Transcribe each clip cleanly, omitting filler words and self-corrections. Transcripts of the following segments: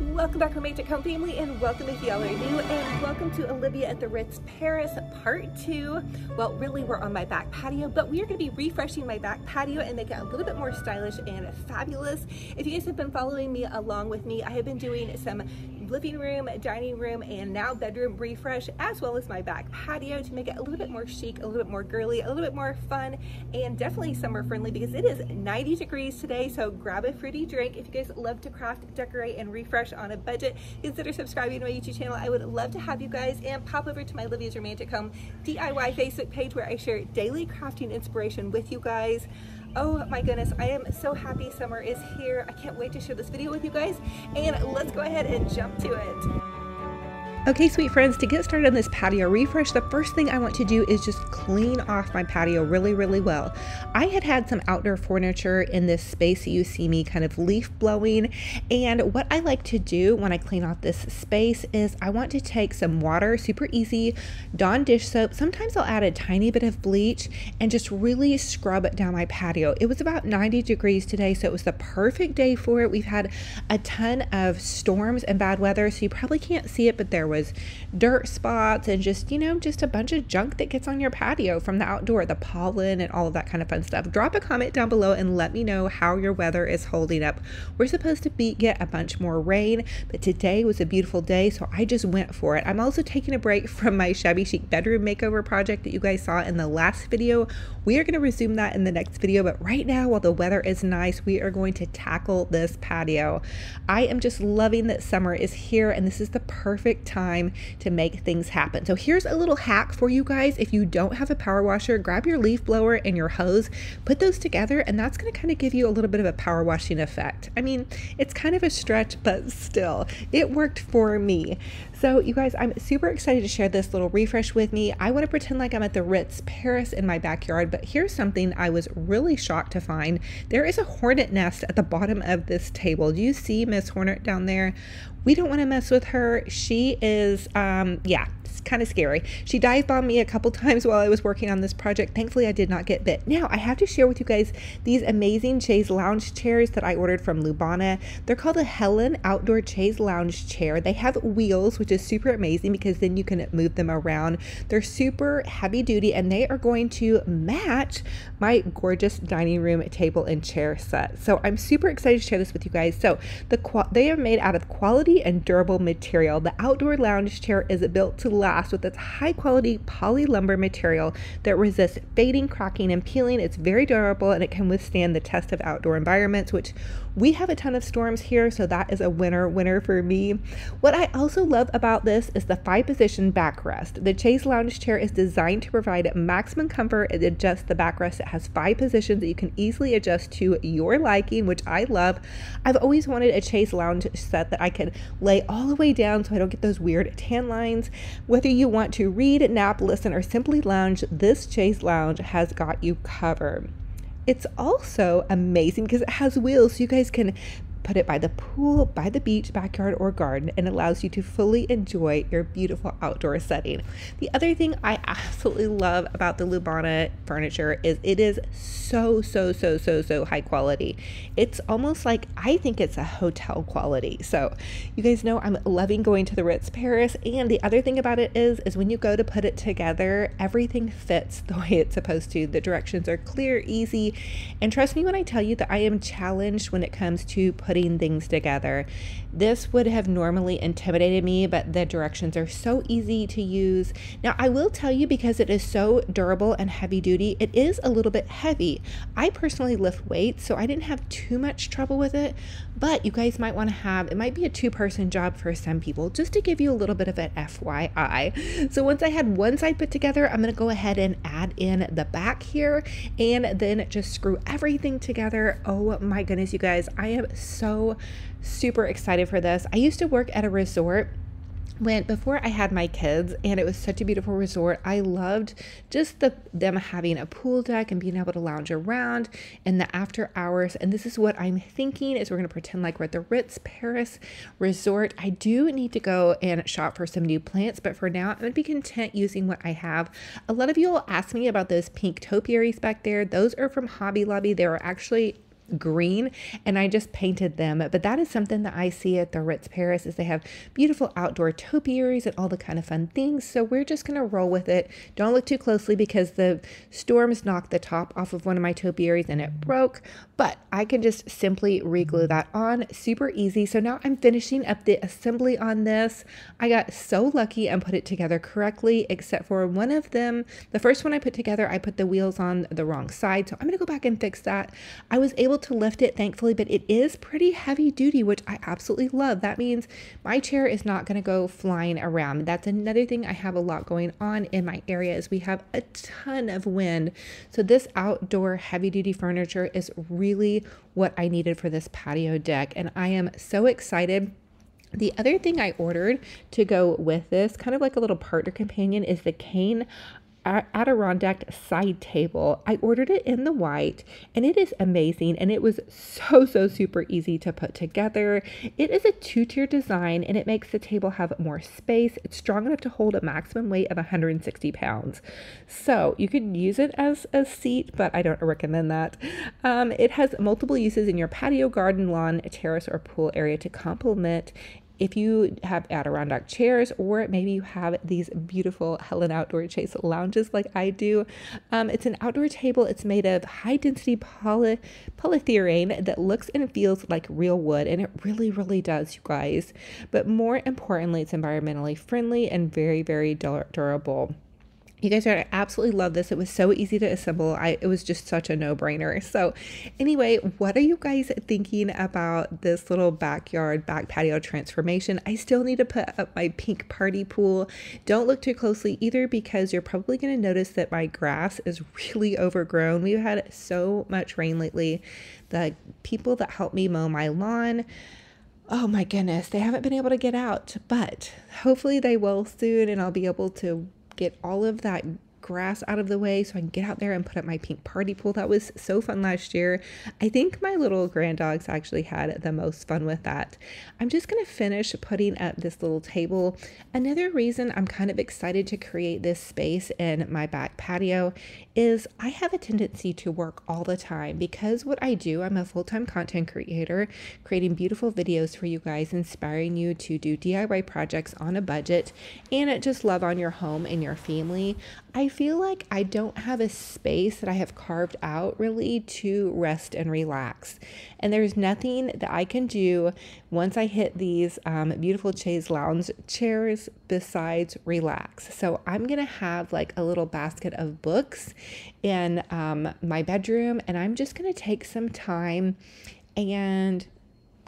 Welcome back, romantic home family, and welcome if y'all are new, and welcome to Olivia at the Ritz Paris part 2. Well, really, we're on my back patio, but we are going to be refreshing my back patio and make it a little bit more stylish and fabulous. If you guys have been following me along with me, I have been doing some living room, dining room, and now bedroom refresh, as well as my back patio to make it a little bit more chic, a little bit more girly, a little bit more fun, and definitely summer friendly because it is 90 degrees today. So grab a fruity drink. If you guys love to craft, decorate, and refresh on a budget, consider subscribing to my YouTube channel. I would love to have you guys, and pop over to my Olivia's Romantic Home DIY Facebook page where I share daily crafting inspiration with you guys. Oh my goodness, I am so happy summer is here. I can't wait to share this video with you guys, and let's go ahead and jump to it. Okay, sweet friends, to get started on this patio refresh, the first thing I want to do is just clean off my patio really well. I had some outdoor furniture in this space that you see me kind of leaf blowing, and what I like to do when I clean off this space is I want to take some water, super easy, Dawn dish soap. Sometimes I'll add a tiny bit of bleach and just really scrub it down my patio. It was about 90 degrees today, so it was the perfect day for it. We've had a ton of storms and bad weather, so you probably can't see it, but there was dirt spots and just, you know, just a bunch of junk that gets on your patio from the outdoor, the pollen and all of that kind of fun stuff. Drop a comment down below and let me know how your weather is holding up. We're supposed to get a bunch more rain, but today was a beautiful day, so I just went for it. I'm also taking a break from my shabby chic bedroom makeover project that you guys saw in the last video. We are going to resume that in the next video, but right now, while the weather is nice, we are going to tackle this patio. I am just loving that summer is here, and this is the perfect time to make things happen. So here's a little hack for you guys. If you don't have a power washer, grab your leaf blower and your hose, put those together, and that's going to kind of give you a little bit of a power washing effect. I mean, it's kind of a stretch, but still, it worked for me. So you guys, I'm super excited to share this little refresh with me. I want to pretend like I'm at the Ritz Paris in my backyard, but here's something I was really shocked to find. There is a hornet nest at the bottom of this table. Do you see Miss Hornet down there? We don't want to mess with her. She is, yeah, it's kind of scary. She dive bombed me a couple times while I was working on this project. Thankfully, I did not get bit. Now, I have to share with you guys these amazing chaise lounge chairs that I ordered from BONA. They're called a Helen Outdoor Chaise Lounge Chair. They have wheels, which is super amazing because then you can move them around. They're super heavy duty, and they are going to match my gorgeous dining room table and chair set. So I'm super excited to share this with you guys. So they are made out of quality and durable material. The outdoor lounge chair is built to last with its high quality poly lumber material that resists fading, cracking, and peeling. It's very durable, and it can withstand the test of outdoor environments, which we have a ton of storms here, so that is a winner for me. What I also love about this is the 5-position backrest. The chaise lounge chair is designed to provide maximum comfort and adjust the backrest. It has 5 positions that you can easily adjust to your liking, which I love. I've always wanted a chaise lounge set that I could lay all the way down so I don't get those weird tan lines. Whether you want to read, nap, listen, or simply lounge, this chaise lounge has got you covered. It's also amazing because it has wheels, so you guys can put it by the pool, by the beach, backyard, or garden, and allows you to fully enjoy your beautiful outdoor setting. The other thing I absolutely love about the BONA furniture is it is so high quality. It's almost like, I think it's a hotel quality. So you guys know I'm loving going to the Ritz Paris, and the other thing about it is when you go to put it together, everything fits the way it's supposed to. The directions are clear, easy, and trust me when I tell you that I am challenged when it comes to putting things together. This would have normally intimidated me, but the directions are so easy to use. Now, I will tell you, because it is so durable and heavy duty, it is a little bit heavy. I personally lift weights, so I didn't have too much trouble with it, but you guys might want to have, it might be a 2-person job for some people, just to give you a little bit of an FYI. So once I had one side put together, I'm going to go ahead and add in the back here and then just screw everything together. Oh my goodness, you guys, I am so super excited for this. I used to work at a resort before I had my kids, and it was such a beautiful resort. I loved just them having a pool deck and being able to lounge around in the after hours. And this is what I'm thinking, is we're going to pretend like we're at the Ritz Paris resort. I do need to go and shop for some new plants, but for now I'm going to be content using what I have. A lot of you will ask me about those pink topiaries back there. Those are from Hobby Lobby. They were actually green, and I just painted them. But that is something that I see at the Ritz Paris, is they have beautiful outdoor topiaries and all the kind of fun things. So we're just going to roll with it. Don't look too closely because the storms knocked the top off of one of my topiaries and it broke, but I can just simply re-glue that on. Super easy. So now I'm finishing up the assembly on this. I got so lucky and put it together correctly, except for one of them. The first one I put together, I put the wheels on the wrong side. So I'm going to go back and fix that. I was able to lift it, thankfully, but it is pretty heavy duty, which I absolutely love. That means my chair is not going to go flying around. That's another thing I have a lot going on in my area, is we have a ton of wind. So this outdoor heavy duty furniture is really what I needed for this patio deck, and I am so excited. The other thing I ordered to go with this, kind of like a little partner companion, is the cane Adirondack side table. I ordered it in the white, and it is amazing, and it was so super easy to put together. It is a 2-tier design, and it makes the table have more space. It's strong enough to hold a maximum weight of 160 pounds. So you could use it as a seat, but I don't recommend that. It has multiple uses in your patio, garden, lawn, terrace, or pool area to complement if you have Adirondack chairs, or maybe you have these beautiful Helen Outdoor Chase lounges like I do. It's an outdoor table. It's made of high density polyurethane that looks and feels like real wood, and it really does, you guys. But more importantly, it's environmentally friendly and very durable. You guys are going to absolutely love this. It was so easy to assemble. It was just such a no-brainer. So anyway, what are you guys thinking about this little backyard back patio transformation? I still need to put up my pink party pool. Don't look too closely either, because you're probably going to notice that my grass is really overgrown. We've had so much rain lately. The people that help me mow my lawn, oh my goodness, they haven't been able to get out, but hopefully they will soon, and I'll be able to get all of that grass out of the way so I can get out there and put up my pink party pool. That was so fun last year. I think my little grand dogs actually had the most fun with that. I'm just going to finish putting up this little table. Another reason I'm kind of excited to create this space in my back patio is I have a tendency to work all the time, because what I do, I'm a full-time content creator, creating beautiful videos for you guys, inspiring you to do DIY projects on a budget and just love on your home and your family. I feel like I don't have a space that I have carved out really to rest and relax. And there's nothing that I can do once I hit these beautiful chaise lounge chairs besides relax. So I'm going to have like a little basket of books in my bedroom, and I'm just going to take some time and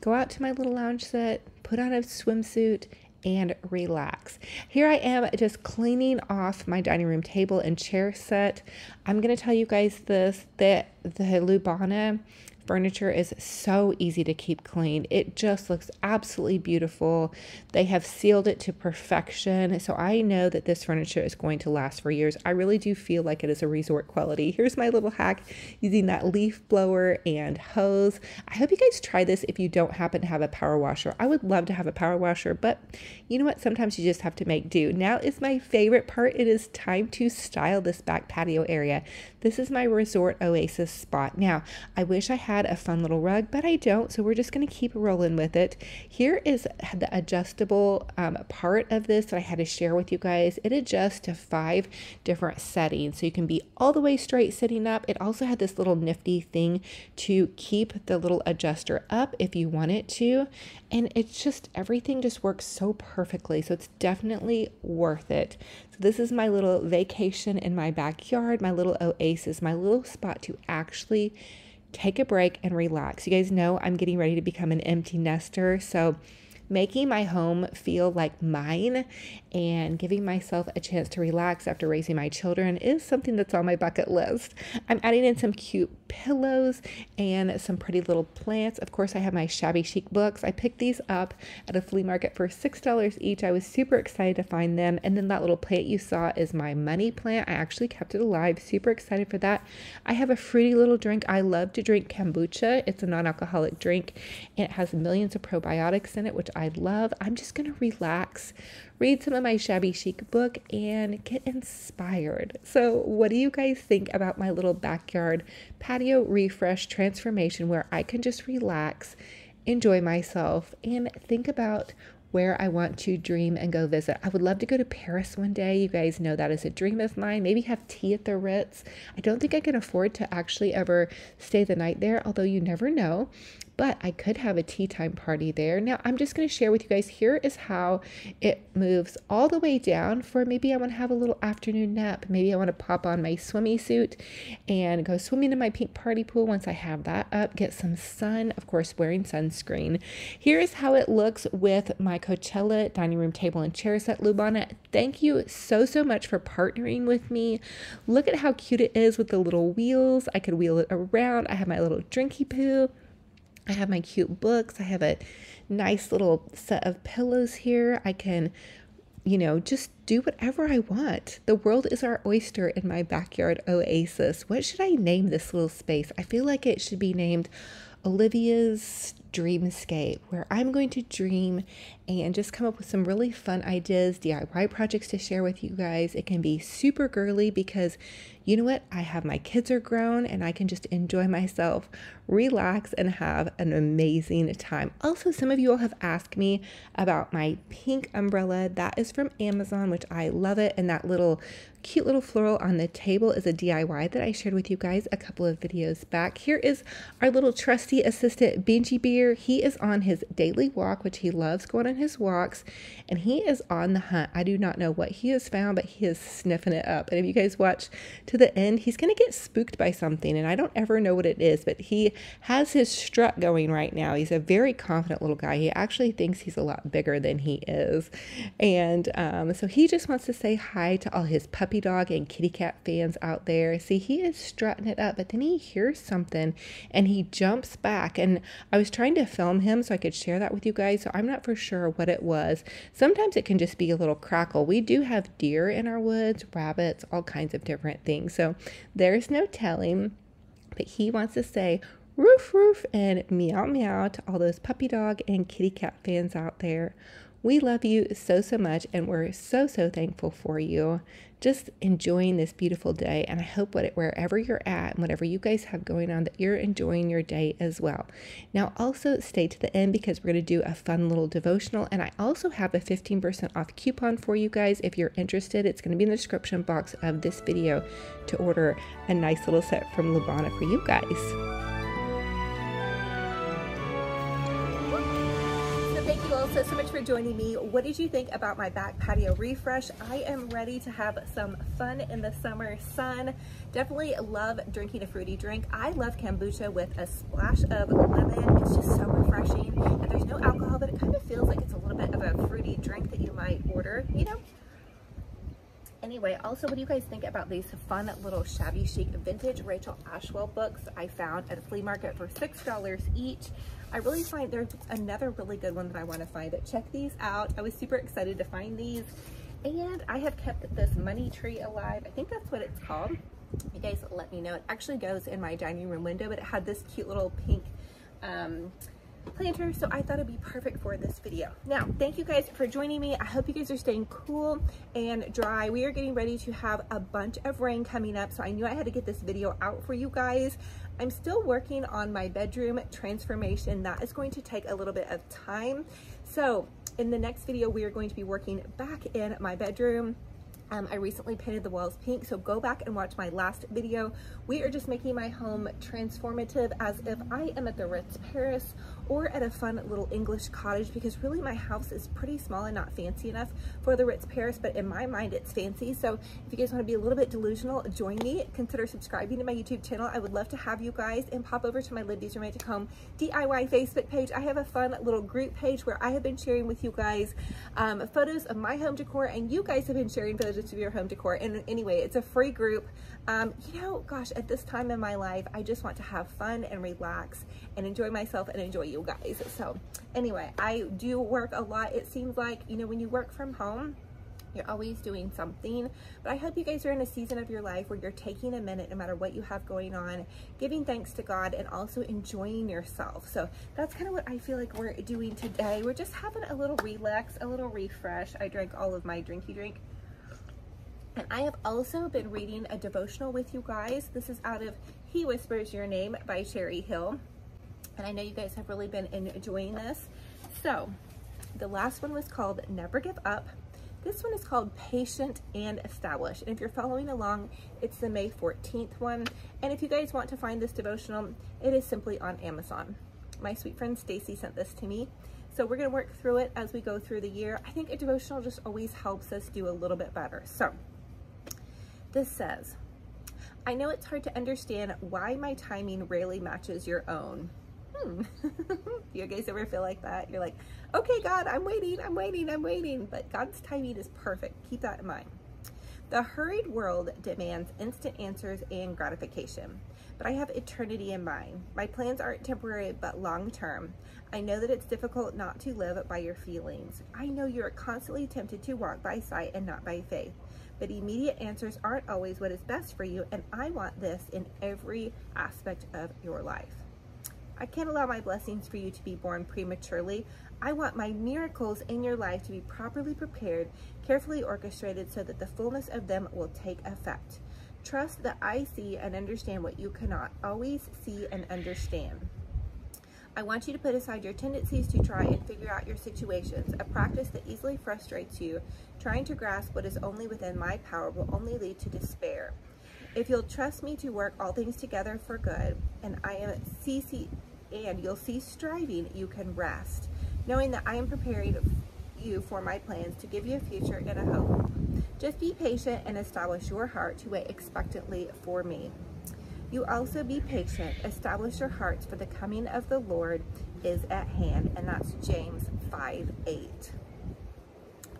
go out to my little lounge set, put on a swimsuit, and relax. Here I am just cleaning off my dining room table and chair set. I'm going to tell you guys this, that the LUE BONA furniture is so easy to keep clean. It just looks absolutely beautiful. They have sealed it to perfection. So I know that this furniture is going to last for years. I really do feel like it is a resort quality. Here's my little hack using that leaf blower and hose. I hope you guys try this if you don't happen to have a power washer. I would love to have a power washer, but you know what? Sometimes you just have to make do. Now is my favorite part. It is time to style this back patio area. This is my resort oasis spot. Now, I wish I had a fun little rug, but I don't, so we're just going to keep rolling with it. Here is the adjustable part of this that I had to share with you guys. It adjusts to 5 different settings, so you can be all the way straight sitting up. It also had this little nifty thing to keep the little adjuster up if you want it to, and it's just, everything just works so perfectly, so it's definitely worth it. So this is my little vacation in my backyard, my little oasis, my little spot to actually take a break and relax. You guys know I'm getting ready to become an empty nester, so making my home feel like mine and giving myself a chance to relax after raising my children is something that's on my bucket list. I'm adding in some cute pillows and some pretty little plants. Of course, I have my shabby chic books. I picked these up at a flea market for $6 each. I was super excited to find them. And then that little plant you saw is my money plant. I actually kept it alive. Super excited for that. I have a fruity little drink. I love to drink kombucha. It's a non-alcoholic drink, and it has millions of probiotics in it, which I love. I'm just going to relax, read some of my shabby chic book, and get inspired. So what do you guys think about my little backyard patio patio refresh transformation where I can just relax, enjoy myself, and think about where I want to dream and go visit. I would love to go to Paris one day. You guys know that is a dream of mine. Maybe have tea at the Ritz. I don't think I can afford to actually ever stay the night there, although you never know. But I could have a tea time party there. Now, I'm just going to share with you guys, here is how it moves all the way down for maybe I want to have a little afternoon nap. Maybe I want to pop on my swimming suit and go swimming in my pink party pool once I have that up, get some sun, of course, wearing sunscreen. Here is how it looks with my Coachella dining room table and chair set, BONA. Thank you so much for partnering with me. Look at how cute it is with the little wheels. I could wheel it around. I have my little drinky poo. I have my cute books. I have a nice little set of pillows here. I can, you know, just do whatever I want. The world is our oyster in my backyard oasis. What should I name this little space? I feel like it should be named Olivia's Dreamscape, where I'm going to dream and just come up with some really fun ideas, DIY projects to share with you guys. It can be super girly because you know what? I have my kids are grown and I can just enjoy myself, relax, and have an amazing time. Also, some of you all have asked me about my pink umbrella. That is from Amazon, which I love it. And that little cute little floral on the table is a DIY that I shared with you guys a couple of videos back. Here is our little trusty assistant, Bingji Beer. He is on his daily walk, which he loves going on his walks, and he is on the hunt. I do not know what he has found, but he is sniffing it up. And if you guys watch to the end, he's going to get spooked by something, and I don't ever know what it is, but he has his strut going right now. He's a very confident little guy. He actually thinks he's a lot bigger than he is. And so he just wants to say hi to all his puppy dog and kitty cat fans out there. See, he is strutting it up, but then he hears something and he jumps back. And I was trying to film him so I could share that with you guys, so I'm not for sure what it was. Sometimes it can just be a little crackle. We do have deer in our woods, rabbits, all kinds of different things, so there's no telling, but he wants to say roof roof and meow meow to all those puppy dog and kitty cat fans out there. We love you so much, and we're so thankful for you. Just enjoying this beautiful day, and I hope wherever you're at and whatever you guys have going on, that you're enjoying your day as well. Now, also stay to the end because we're going to do a fun little devotional, and I also have a 15% off coupon for you guys if you're interested. It's going to be in the description box of this video to order a nice little set from BONA for you guys. So much for joining me. What did you think about my back patio refresh? I am ready to have some fun in the summer sun. Definitely love drinking a fruity drink. I love kombucha with a splash of lemon. It's just so refreshing, and there's no alcohol, but it kind of feels like it's a little bit of a fruity drink that you might order, you know? Anyway, also, what do you guys think about these fun little shabby chic vintage Rachel Ashwell books I found at a flea market for $6 each? I really find there's another really good one that I want to find, but check these out. I was super excited to find these, and I have kept this money tree alive. I think that's what it's called. You guys let me know. It actually goes in my dining room window, but it had this cute little pink planter, so I thought it'd be perfect for this video. Now, thank you guys for joining me. I hope you guys are staying cool and dry. We are getting ready to have a bunch of rain coming up, so I knew I had to get this video out for you guys. I'm still working on my bedroom transformation. That is going to take a little bit of time. So in the next video, we are going to be working back in my bedroom. I recently painted the walls pink, so go back and watch my last video. We are just making my home transformative as if I am at the Ritz Paris or at a fun little English cottage, because really my house is pretty small and not fancy enough for the Ritz Paris, but in my mind it's fancy. So if you guys want to be a little bit delusional, join me. Consider subscribing to my YouTube channel. I would love to have you guys, and pop over to my Libby's Romantic Home DIY Facebook page. I have a fun little group page where I have been sharing with you guys photos of my home decor, and you guys have been sharing photos of your home decor. And anyway, it's a free group. You know, gosh, at this time in my life, I just want to have fun and relax and enjoy myself and enjoy you guys. So anyway, I do work a lot. It seems like, you know, when you work from home, you're always doing something, but I hope you guys are in a season of your life where you're taking a minute, no matter what you have going on, giving thanks to God, and also enjoying yourself. So that's kind of what I feel like we're doing today. We're just having a little relax, a little refresh. I drank all of my drinky drink. And I have also been reading a devotional with you guys. This is out of He Whispers Your Name by Cherry Hill. And I know you guys have really been enjoying this. So the last one was called Never Give Up. This one is called Patient and Established. And if you're following along, it's the May 14th one. And if you guys want to find this devotional, it is simply on Amazon. My sweet friend Stacy sent this to me. So we're going to work through it as we go through the year. I think a devotional just always helps us do a little bit better. So this says, I know it's hard to understand why my timing rarely matches your own. You guys ever feel like that? You're like, okay, God, I'm waiting. But God's timing is perfect. Keep that in mind. The hurried world demands instant answers and gratification, but I have eternity in mind. My plans aren't temporary, but long-term. I know that it's difficult not to live by your feelings. I know you are constantly tempted to walk by sight and not by faith, but immediate answers aren't always what is best for you, and I want this in every aspect of your life. I can't allow my blessings for you to be born prematurely. I want my miracles in your life to be properly prepared, carefully orchestrated so that the fullness of them will take effect. Trust that I see and understand what you cannot always see and understand. I want you to put aside your tendencies to try and figure out your situations. A practice that easily frustrates you. Trying to grasp what is only within my power will only lead to despair. If you'll trust me to work all things together for good, and you'll cease striving, you can rest, knowing that I am preparing you for my plans to give you a future and a hope. Just be patient and establish your heart to wait expectantly for me. You also be patient, establish your hearts, for the coming of the Lord is at hand. And that's James 5:8.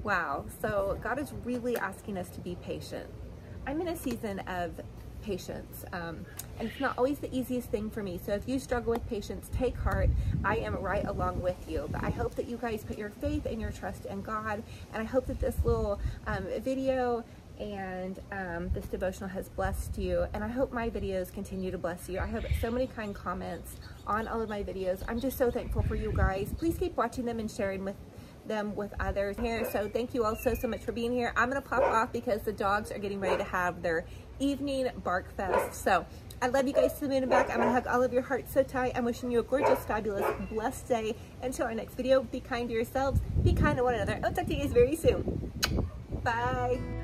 Wow, so God is really asking us to be patient. I'm in a season of patience, and it's not always the easiest thing for me. So if you struggle with patience, take heart. I am right along with you. But I hope that you guys put your faith and your trust in God. And I hope that this little video and this devotional has blessed you. And I hope my videos continue to bless you. I have so many kind comments on all of my videos. I'm just so thankful for you guys. Please keep watching them and sharing them with others here. So thank you all so much for being here. I'm gonna pop off because the dogs are getting ready to have their evening bark fest. So I love you guys to the moon and back. I'm gonna hug all of your hearts so tight. I'm wishing you a gorgeous, fabulous, blessed day. Until our next video, be kind to yourselves, be kind to one another. I'll talk to you guys very soon. Bye.